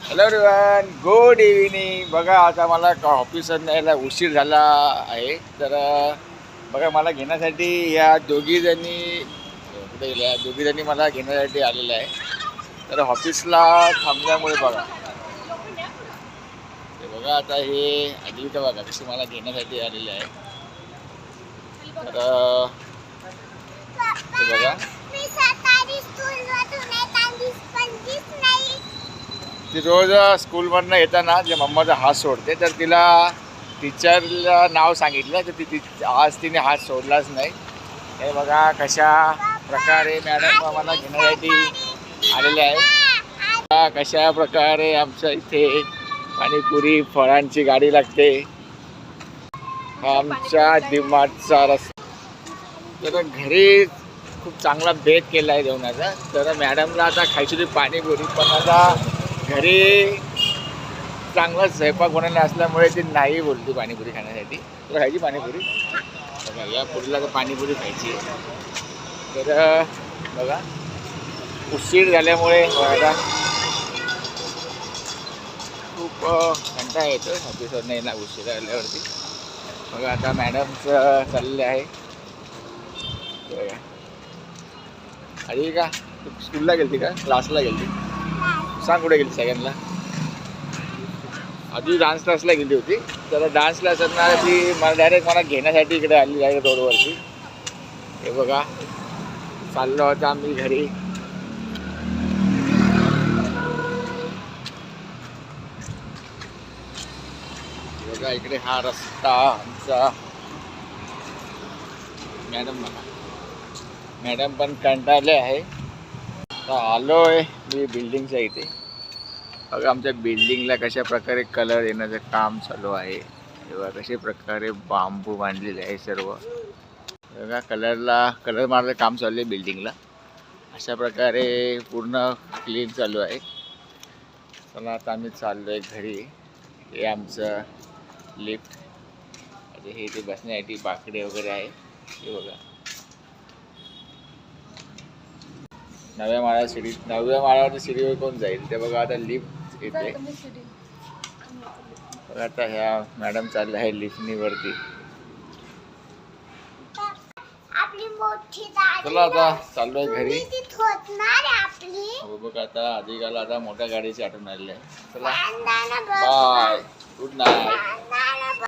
Hello everyone, good evening. बघा आता मला ऑफिसवर यायला उशीर झाला आहे. तर बघा मला घेण्यासाठी या दोघीजणी कुठे गेल्या, दोघीजणी मला घेण्यासाठी आलेल्या आहे. तर ऑफिसला थांबल्यामुळे बघा ते बघा आता हे अद्विका बघा कशी मला घेण्यासाठी आलेले आहे. तर ते बघा ती रोज स्कूलमधनं येताना जे मम्माचा हात सोडते, तर तिला टीचरला नाव सांगितलं तर आज तिने हात सोडलाच नाही. हे बघा कशा प्रकारे मॅडम मला घेण्यासाठी आलेले आहे. कशा प्रकारे आमच्या इथे पाणीपुरी फळांची गाडी लागते. आमच्या डिमार्टचा रस्ता. तर घरी खूप चांगला बेत केला आहे जेवणाचा. तर मॅडमला आता खायची होती पाणीपुरी, पण आता घरी चांगला स्वयंपाक बनवला असल्यामुळे ती नाही बोलती पाणीपुरी खाण्यासाठी. तर खायची पाणीपुरी बघा, या पुढला तर पाणीपुरी खायची आहे. तर बघा उशीर झाल्यामुळे आता खूप कंटाळा येतो ऑफिसवर यायला उशीर आल्यावरती. बघा आता मॅडमचं चाललेलं आहे. बघा आधी का तू स्कूलला गेलती का क्लासला गेलती? सांग कुठे गेली सगळ्यांना. आधी डान्स क्लासला गेली होती. तर डान्स क्लास असणार ती मला घेण्यासाठी इकडे आली आहे रोडवरती. हे बघा चाललो होतं आम्ही घरी. बघा इकडे हा रस्ता आमचा. मॅडम पण कंटाळले आहे. आलो आहे मी बिल्डिंगच्या इथे. बघा आमच्या बिल्डिंगला कशा प्रकारे कलर येण्याचं काम चालू आहे. तेव्हा कशा प्रकारे बांबू बांधलेले आहे सर्व. बघा कलर मारायचं काम चालू आहे बिल्डिंगला. अशा प्रकारे पूर्ण क्लीन चालू आहे. चला आता आम्ही चाललो आहे घरी. हे आमचं लिफ्ट. हे इथे बसण्यासाठी बाकडे वगैरे आहे. हे बघा नव्या माळ्यावरती सीडीवर कोण जाईल ते बघा. आता लिफ्ट येते बघा. आता ह्या मॅडम चालल्या आहे लिफ्टनी वरती. चला आता चाललोय घरी. हो बघा आता आधी गाला आता मोठ्या गाडीची आठवण आलेली आहे. चला बाय, गुड नाईट.